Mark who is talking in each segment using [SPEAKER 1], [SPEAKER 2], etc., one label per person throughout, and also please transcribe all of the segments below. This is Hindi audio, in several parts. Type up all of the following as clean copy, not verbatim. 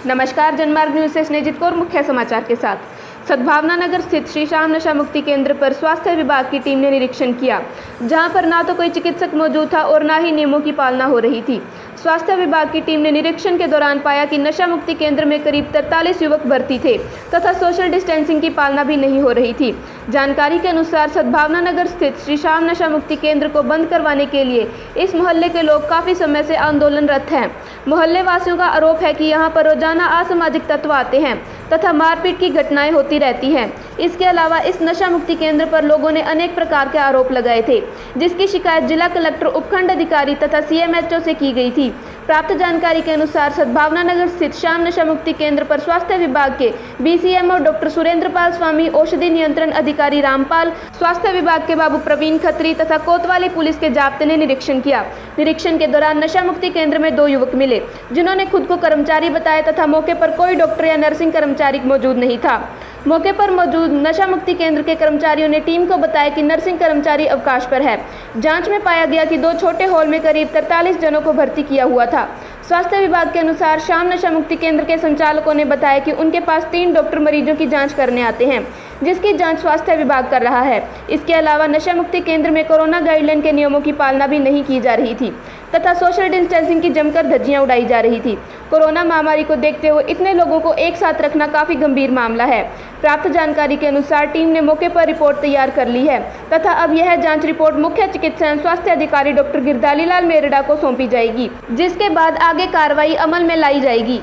[SPEAKER 1] नमस्कार, जनमार्ग न्यूज से स्नेहित कौर मुख्य समाचार के साथ। सद्भावना नगर स्थित श्री श्याम नशा मुक्ति केंद्र पर स्वास्थ्य विभाग की टीम ने निरीक्षण किया, जहां पर ना तो कोई चिकित्सक मौजूद था और ना ही नियमों की पालना हो रही थी। स्वास्थ्य विभाग की टीम ने निरीक्षण के दौरान पाया कि नशा मुक्ति केंद्र में करीब 43 युवक भर्ती थे तथा सोशल डिस्टेंसिंग की पालना भी नहीं हो रही थी। जानकारी के अनुसार सद्भावना नगर स्थित श्री श्याम नशा मुक्ति केंद्र को बंद करवाने के लिए इस मोहल्ले के लोग काफी समय से आंदोलनरत हैं। मोहल्ले वासियों का आरोप है कि यहाँ पर रोजाना असामाजिक तत्व आते हैं तथा मारपीट की घटनाएं होती रहती हैं। इसके अलावा इस नशा मुक्ति केंद्र पर लोगों ने अनेक प्रकार के आरोप लगाए थे, जिसकी शिकायत जिला कलेक्टर, उपखंड अधिकारी तथा CMHO से की गई थी। प्राप्त जानकारी के अनुसार सद्भावना नगर स्थित श्याम नशा मुक्ति केंद्र पर स्वास्थ्य विभाग के BCMO डॉक्टर सुरेंद्र पाल स्वामी, औषधि नियंत्रण अधिकारी रामपाल, स्वास्थ्य विभाग के बाबू प्रवीण खत्री तथा कोतवाली पुलिस के जाब्ते ने निरीक्षण किया। निरीक्षण के दौरान नशा मुक्ति केंद्र में 2 युवक मिले, जिन्होंने खुद को कर्मचारी बताया तथा मौके पर कोई डॉक्टर या नर्सिंग कर्मचारी मौजूद नहीं था। मौके पर मौजूद नशा मुक्ति केंद्र के कर्मचारियों ने टीम को बताया कि नर्सिंग कर्मचारी अवकाश पर है। जांच में पाया गया कि 2 छोटे हॉल में करीब 43 जनों को भर्ती किया हुआ था। स्वास्थ्य विभाग के अनुसार श्याम नशा मुक्ति केंद्र के संचालकों ने बताया कि उनके पास 3 डॉक्टर मरीजों की जांच करने आते हैं, जिसकी जांच स्वास्थ्य विभाग कर रहा है। इसके अलावा नशा मुक्ति केंद्र में कोरोना गाइडलाइन के नियमों की पालना भी नहीं की जा रही थी तथा सोशल डिस्टेंसिंग की जमकर धज्जियां उड़ाई जा रही थी। कोरोना महामारी को देखते हुए इतने लोगों को एक साथ रखना काफी गंभीर मामला है। प्राप्त जानकारी के अनुसार टीम ने मौके पर रिपोर्ट तैयार कर ली है तथा अब यह जांच रिपोर्ट मुख्य चिकित्सा एवं स्वास्थ्य अधिकारी डॉक्टर गिरधारी लाल मेरड़ा को सौंपी जाएगी, जिसके बाद आगे कार्रवाई अमल में लाई जाएगी।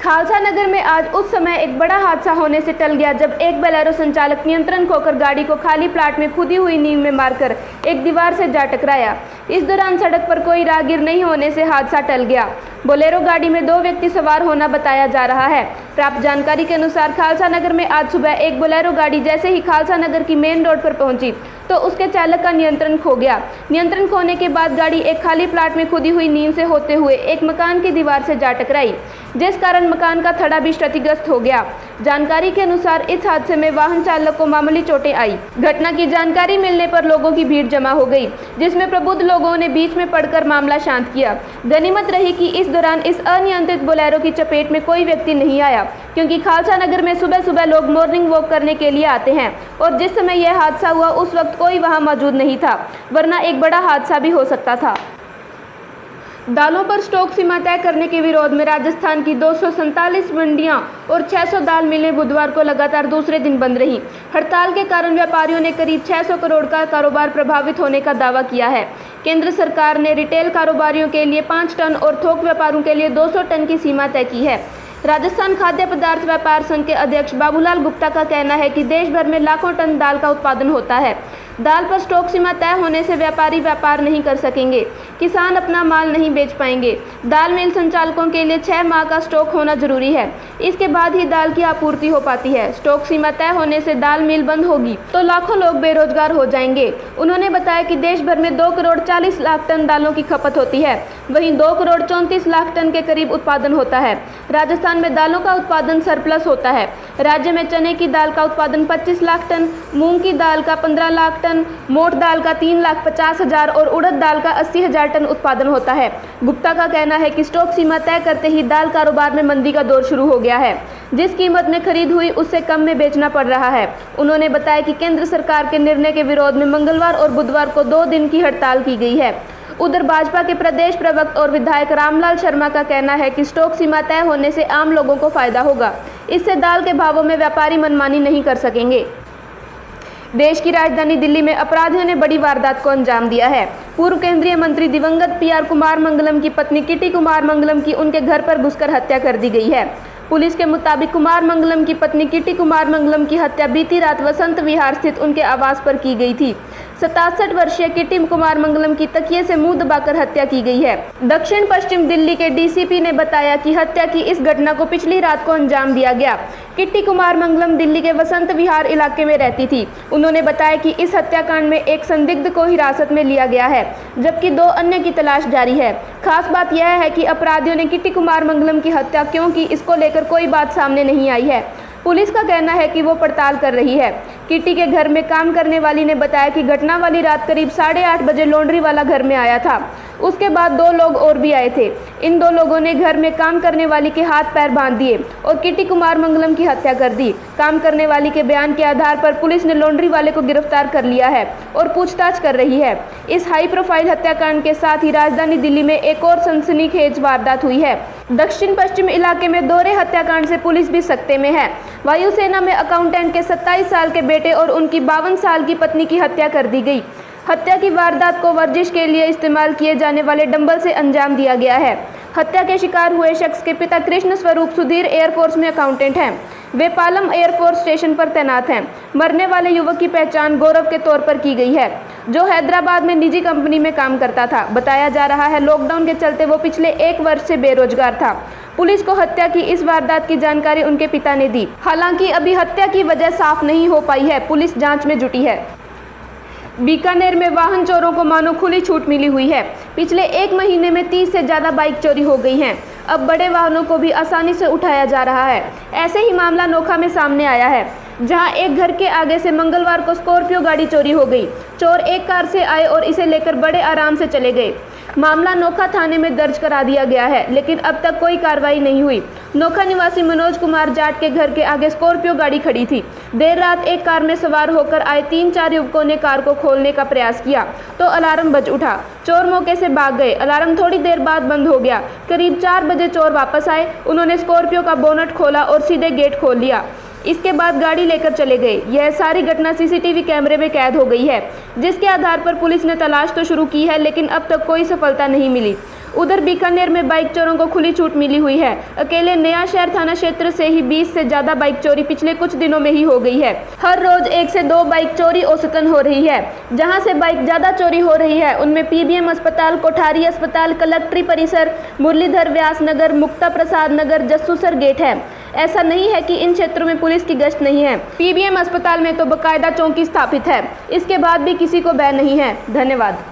[SPEAKER 1] खालसा नगर में आज उस समय एक बड़ा हादसा होने से टल गया, जब एक बोलेरो संचालक नियंत्रण खोकर गाड़ी को खाली प्लाट में खुदी हुई नींव में मारकर एक दीवार से जा टकराया। इस दौरान सड़क पर कोई राहगीर नहीं होने से हादसा टल गया। बोलेरो गाड़ी में 2 व्यक्ति सवार होना बताया जा रहा है। प्राप्त जानकारी के अनुसार खालसा नगर में आज सुबह एक बोलेरो गाड़ी जैसे ही खालसा नगर की मेन रोड पर पहुंची तो उसके चालक का नियंत्रण खो गया। नियंत्रण खोने के बाद गाड़ी एक खाली प्लाट में खुदी हुई नींव से होते हुए एक मकान की दीवार से जा टकराई, जिस कारण मकान का थड़ा भी क्षतिग्रस्त हो गया। जानकारी के अनुसार इस हादसे में वाहन चालक को मामूली चोटें आई। घटना की जानकारी मिलने पर लोगों की भीड़ जमा हो गई, जिसमें प्रबुद्ध लोगों ने बीच में पड़कर मामला शांत किया। गनीमत रही कि इस दौरान इस अनियंत्रित बोलेरो की चपेट में कोई व्यक्ति नहीं आया, क्योंकि खालसा नगर में सुबह सुबह लोग मॉर्निंग वॉक करने के लिए आते हैं और जिस समय यह हादसा हुआ उस वक्त कोई वहां मौजूद नहीं था, वरना एक बड़ा हादसा भी हो सकता था। दालों पर स्टॉक सीमा तय करने के विरोध में राजस्थान की 247 मंडियां और 600 दाल मिलें बुधवार को लगातार दूसरे दिन बंद रहीं। हड़ताल के कारण व्यापारियों ने करीब 600 करोड़ का कारोबार प्रभावित होने का दावा किया है। केंद्र सरकार ने रिटेल कारोबारियों के लिए 5 टन और थोक व्यापारियों के लिए 200 टन की सीमा तय की है। राजस्थान खाद्य पदार्थ व्यापार संघ के अध्यक्ष बाबूलाल गुप्ता का कहना है कि देश भर में लाखों टन दाल का उत्पादन होता है। दाल पर स्टॉक सीमा तय होने से व्यापारी व्यापार नहीं कर सकेंगे, किसान अपना माल नहीं बेच पाएंगे। दाल मिल संचालकों के लिए 6 माह का स्टॉक होना जरूरी है, इसके बाद ही दाल की आपूर्ति हो पाती है। स्टॉक सीमा तय होने से दाल मिल बंद होगी तो लाखों लोग बेरोजगार हो जाएंगे। उन्होंने बताया कि देश भर में 2 करोड़ 40 लाख टन दालों की खपत होती है, वहीं 2 करोड़ 34 लाख टन के करीब उत्पादन होता है। राजस्थान में दालों का उत्पादन सरप्लस होता है। राज्य में चने की दाल का उत्पादन 25 लाख टन, मूंग की दाल का 15 लाख टन, मोट दाल का 3,50,000 और उड़द दाल का 80,000 टन उत्पादन होता है। गुप्ता का कहना है कि स्टॉक सीमा तय करते ही दाल कारोबार में मंदी का दौर शुरू हो गया है। जिस कीमत में खरीद हुई उससे कम में बेचना पड़ रहा है। उन्होंने बताया कि केंद्र सरकार के निर्णय के विरोध में मंगलवार और बुधवार को 2 दिन की हड़ताल की गई है। उधर भाजपा के प्रदेश प्रवक्ता और विधायक रामलाल शर्मा का कहना है कि स्टॉक सीमा तय होने से आम लोगों को फायदा होगा। इससे दाल के भावों में व्यापारी मनमानी नहीं कर सकेंगे। देश की राजधानी दिल्ली में अपराधियों ने बड़ी वारदात को अंजाम दिया है। पूर्व केंद्रीय मंत्री दिवंगत PR कुमार मंगलम की पत्नी किटी कुमार मंगलम की उनके घर पर घुसकर हत्या कर दी गई है। पुलिस के मुताबिक कुमार मंगलम की पत्नी किटी कुमार मंगलम की हत्या बीती रात वसंत विहार स्थित उनके आवास पर की गई थी। 67 वर्षीय किटी कुमार मंगलम की तकिए से मुंह दबाकर हत्या की गई है। दक्षिण पश्चिम दिल्ली के DCP ने बताया कि हत्या की इस घटना को पिछली रात को अंजाम दिया गया। किटी कुमार मंगलम दिल्ली के वसंत विहार इलाके में रहती थी। उन्होंने बताया कि इस हत्याकांड में एक संदिग्ध को हिरासत में लिया गया है, जबकि 2 अन्य की तलाश जारी है। खास बात यह है कि अपराधियों ने किटी कुमार मंगलम की हत्या क्यों की, इसको लेकर कोई बात सामने नहीं आई है। पुलिस का कहना है कि वो पड़ताल कर रही है। किटी के घर में काम करने वाली ने बताया कि घटना वाली रात करीब 8:30 बजे लॉन्ड्री वाला घर में आया था। उसके बाद 2 लोग और भी आए थे। इन 2 लोगों ने घर में काम करने वाली के हाथ पैर बांध दिए और किटी कुमार मंगलम की हत्या कर दी। काम करने वाली के बयान के आधार पर पुलिस ने लॉन्ड्री वाले को गिरफ्तार कर लिया है और पूछताछ कर रही है। इस हाई प्रोफाइल हत्याकांड के साथ ही राजधानी दिल्ली में एक और सनसनीखेज वारदात हुई है। दक्षिण पश्चिम इलाके में दोहरे हत्याकांड से पुलिस भी सकते में है। वायुसेना में अकाउंटेंट के 27 साल के बेटे और उनकी 52 साल की पत्नी की हत्या कर दी गई। हत्या की वारदात को वर्जिश के लिए इस्तेमाल किए जाने वाले डंबल से अंजाम दिया गया है। हत्या के शिकार हुए शख्स के पिता कृष्ण स्वरूप सुधीर एयरफोर्स में अकाउंटेंट हैं। वे पालम एयरफोर्स स्टेशन पर तैनात हैं। मरने वाले युवक की पहचान गौरव के तौर पर की गई है, जो हैदराबाद में निजी कंपनी में काम करता था। बताया जा रहा है लॉकडाउन के चलते वो पिछले 1 वर्ष से बेरोजगार था। पुलिस को हत्या की इस वारदात की जानकारी उनके पिता ने दी। हालांकि अभी हत्या की वजह साफ नहीं हो पाई है। पुलिस जांच में जुटी है। बीकानेर में वाहन चोरों को मानो खुली छूट मिली हुई है। पिछले 1 महीने में 30 से ज़्यादा बाइक चोरी हो गई हैं। अब बड़े वाहनों को भी आसानी से उठाया जा रहा है। ऐसे ही मामला नोखा में सामने आया है, जहां एक घर के आगे से मंगलवार को स्कॉर्पियो गाड़ी चोरी हो गई। चोर एक कार से आए और इसे लेकर बड़े आराम से चले गए। मामला नोखा थाने में दर्ज करा दिया गया है, लेकिन अब तक कोई कार्रवाई नहीं हुई। नोखा निवासी मनोज कुमार जाट के घर के आगे स्कॉर्पियो गाड़ी खड़ी थी। देर रात एक कार में सवार होकर आए 3-4 युवकों ने कार को खोलने का प्रयास किया तो अलार्म बज उठा। चोर मौके से भाग गए। अलार्म थोड़ी देर बाद बंद हो गया। करीब 4 बजे चोर वापस आए। उन्होंने स्कॉर्पियो का बोनट खोला और सीधे गेट खोल लिया। इसके बाद गाड़ी लेकर चले गए। यह सारी घटना सीसीटीवी कैमरे में कैद हो गई है, जिसके आधार पर पुलिस ने तलाश तो शुरू की है, लेकिन अब तक कोई सफलता नहीं मिली। उधर बीकानेर में बाइक चोरों को खुली छूट मिली हुई है। अकेले नया शहर थाना क्षेत्र से ही 20 से ज़्यादा बाइक चोरी पिछले कुछ दिनों में ही हो गई है। हर रोज 1 से 2 बाइक चोरी औसतन हो रही है। जहां से बाइक ज़्यादा चोरी हो रही है उनमें पीबीएम अस्पताल, कोठारी अस्पताल, कलेक्ट्री परिसर, मुरलीधर व्यास नगर, मुक्ता प्रसाद नगर, जस्सूसर गेट है। ऐसा नहीं है कि इन क्षेत्रों में पुलिस की गश्त नहीं है। पीबीएम अस्पताल में तो बाकायदा चौकी स्थापित है। इसके बाद भी किसी को भय नहीं है। धन्यवाद।